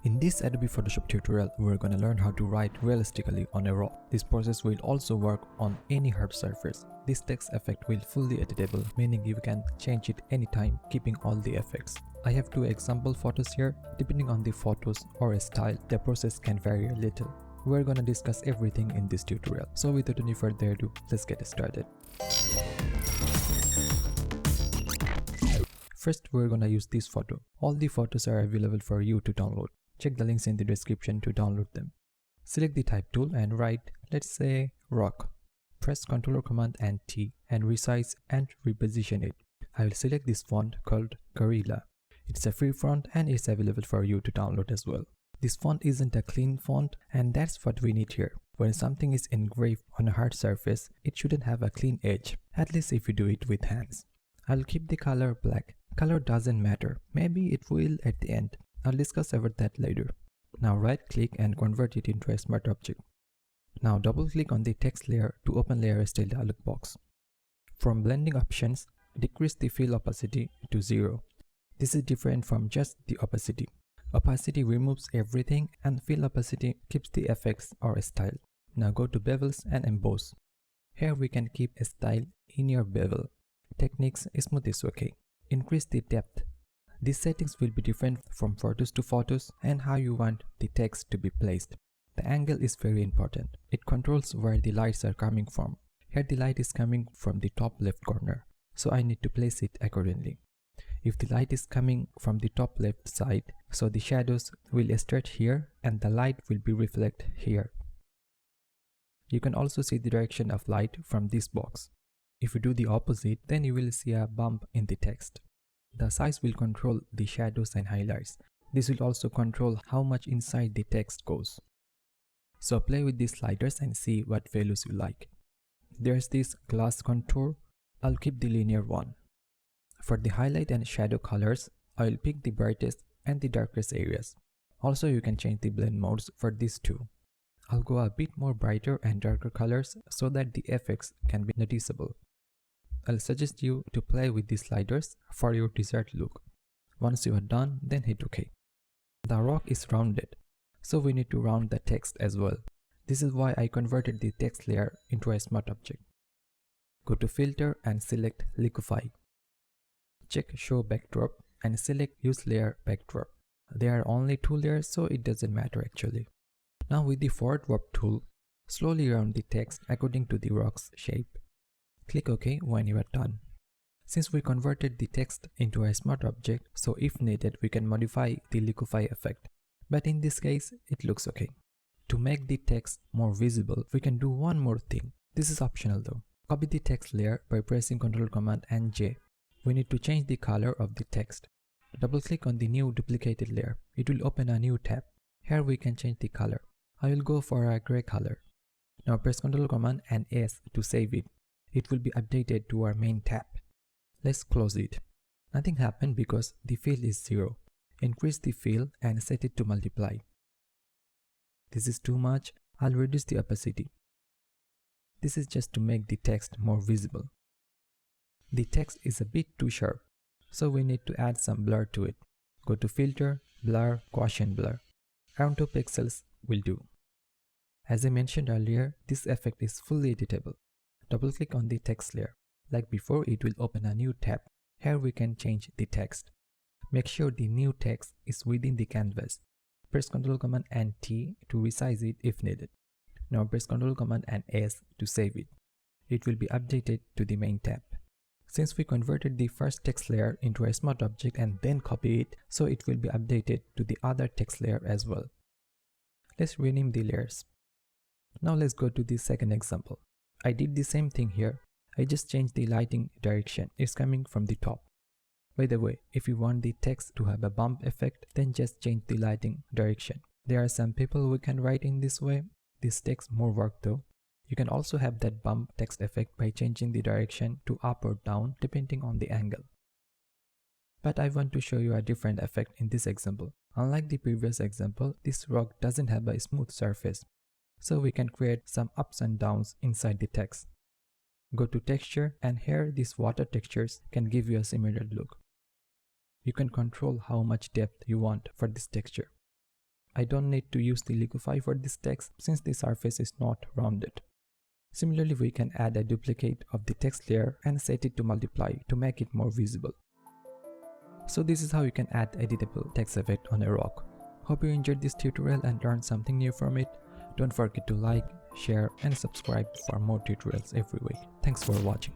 In this Adobe Photoshop tutorial, we're gonna learn how to write realistically on a rock. This process will also work on any hard surface. This text effect will fully editable, meaning you can change it anytime, keeping all the effects. I have two example photos here. Depending on the photos or a style, the process can vary a little. We're gonna discuss everything in this tutorial. So without any further ado, let's get started. First, we're gonna use this photo. All the photos are available for you to download. Check the links in the description to download them. Select the type tool and write, let's say, rock. Press Ctrl Command and T and resize and reposition it. I will select this font called Gorilla. It's a free font and it's available for you to download as well. This font isn't a clean font, and that's what we need here. When something is engraved on a hard surface, it shouldn't have a clean edge, at least if you do it with hands. I'll keep the color black. Color doesn't matter. Maybe it will at the end. I'll discuss about that later. Now right click and convert it into a smart object. Now double click on the text layer to open layer style dialog box. From blending options, decrease the fill opacity to 0. This is different from just the opacity. Opacity removes everything and fill opacity keeps the effects or style. Now go to bevels and emboss. Here we can keep a style in your bevel. Techniques smooth is okay. Increase the depth. These settings will be different from photos to photos and how you want the text to be placed. The angle is very important. It controls where the lights are coming from. Here the light is coming from the top left corner, so I need to place it accordingly. If the light is coming from the top left side, so the shadows will start here and the light will be reflected here. You can also see the direction of light from this box. If you do the opposite, then you will see a bump in the text. The size will control the shadows and highlights. This will also control how much inside the text goes. So play with these sliders and see what values you like. There's this glass contour. I'll keep the linear one. For the highlight and shadow colors, I'll pick the brightest and the darkest areas. Also, you can change the blend modes for these two. I'll go a bit more brighter and darker colors so that the effects can be noticeable. I'll suggest you to play with these sliders for your desired look. Once you are done, then hit OK. The rock is rounded, so we need to round the text as well. This is why I converted the text layer into a smart object. Go to Filter and select Liquify. Check Show Backdrop and select Use Layer Backdrop. There are only two layers, so it doesn't matter actually. Now with the Forward Warp tool, slowly round the text according to the rock's shape. Click OK when you are done. Since we converted the text into a smart object, so if needed we can modify the liquify effect. But in this case, it looks okay. To make the text more visible, we can do one more thing. This is optional though. Copy the text layer by pressing Ctrl Command and J. We need to change the color of the text. Double click on the new duplicated layer. It will open a new tab. Here we can change the color. I will go for a gray color. Now press Ctrl Command and S to save it. It will be updated to our main tab. Let's close it. Nothing happened because the fill is 0. Increase the fill and set it to multiply. This is too much. I'll reduce the opacity. This is just to make the text more visible. The text is a bit too sharp, so we need to add some blur to it. Go to Filter, Blur, Gaussian Blur. Around 2 pixels will do. As I mentioned earlier, this effect is fully editable. Double click on the text layer. Like before, it will open a new tab. Here we can change the text. Make sure the new text is within the canvas. Press Ctrl Command and T to resize it if needed. Now press Ctrl Command and S to save it. It will be updated to the main tab. Since we converted the first text layer into a smart object and then copy it, so it will be updated to the other text layer as well. Let's rename the layers. Now let's go to the second example. I did the same thing here. I just changed the lighting direction. It's coming from the top. By the way, if you want the text to have a bump effect, then just change the lighting direction. There are some people who can write in this way. This takes more work though. You can also have that bump text effect by changing the direction to up or down depending on the angle. But I want to show you a different effect in this example. Unlike the previous example, this rock doesn't have a smooth surface. So we can create some ups and downs inside the text. Go to Texture, and here these water textures can give you a similar look. You can control how much depth you want for this texture. I don't need to use the liquify for this text since the surface is not rounded. Similarly, we can add a duplicate of the text layer and set it to multiply to make it more visible. So this is how you can add editable text effect on a rock. Hope you enjoyed this tutorial and learned something new from it. Don't forget to like, share and subscribe for more tutorials every week. Thanks for watching.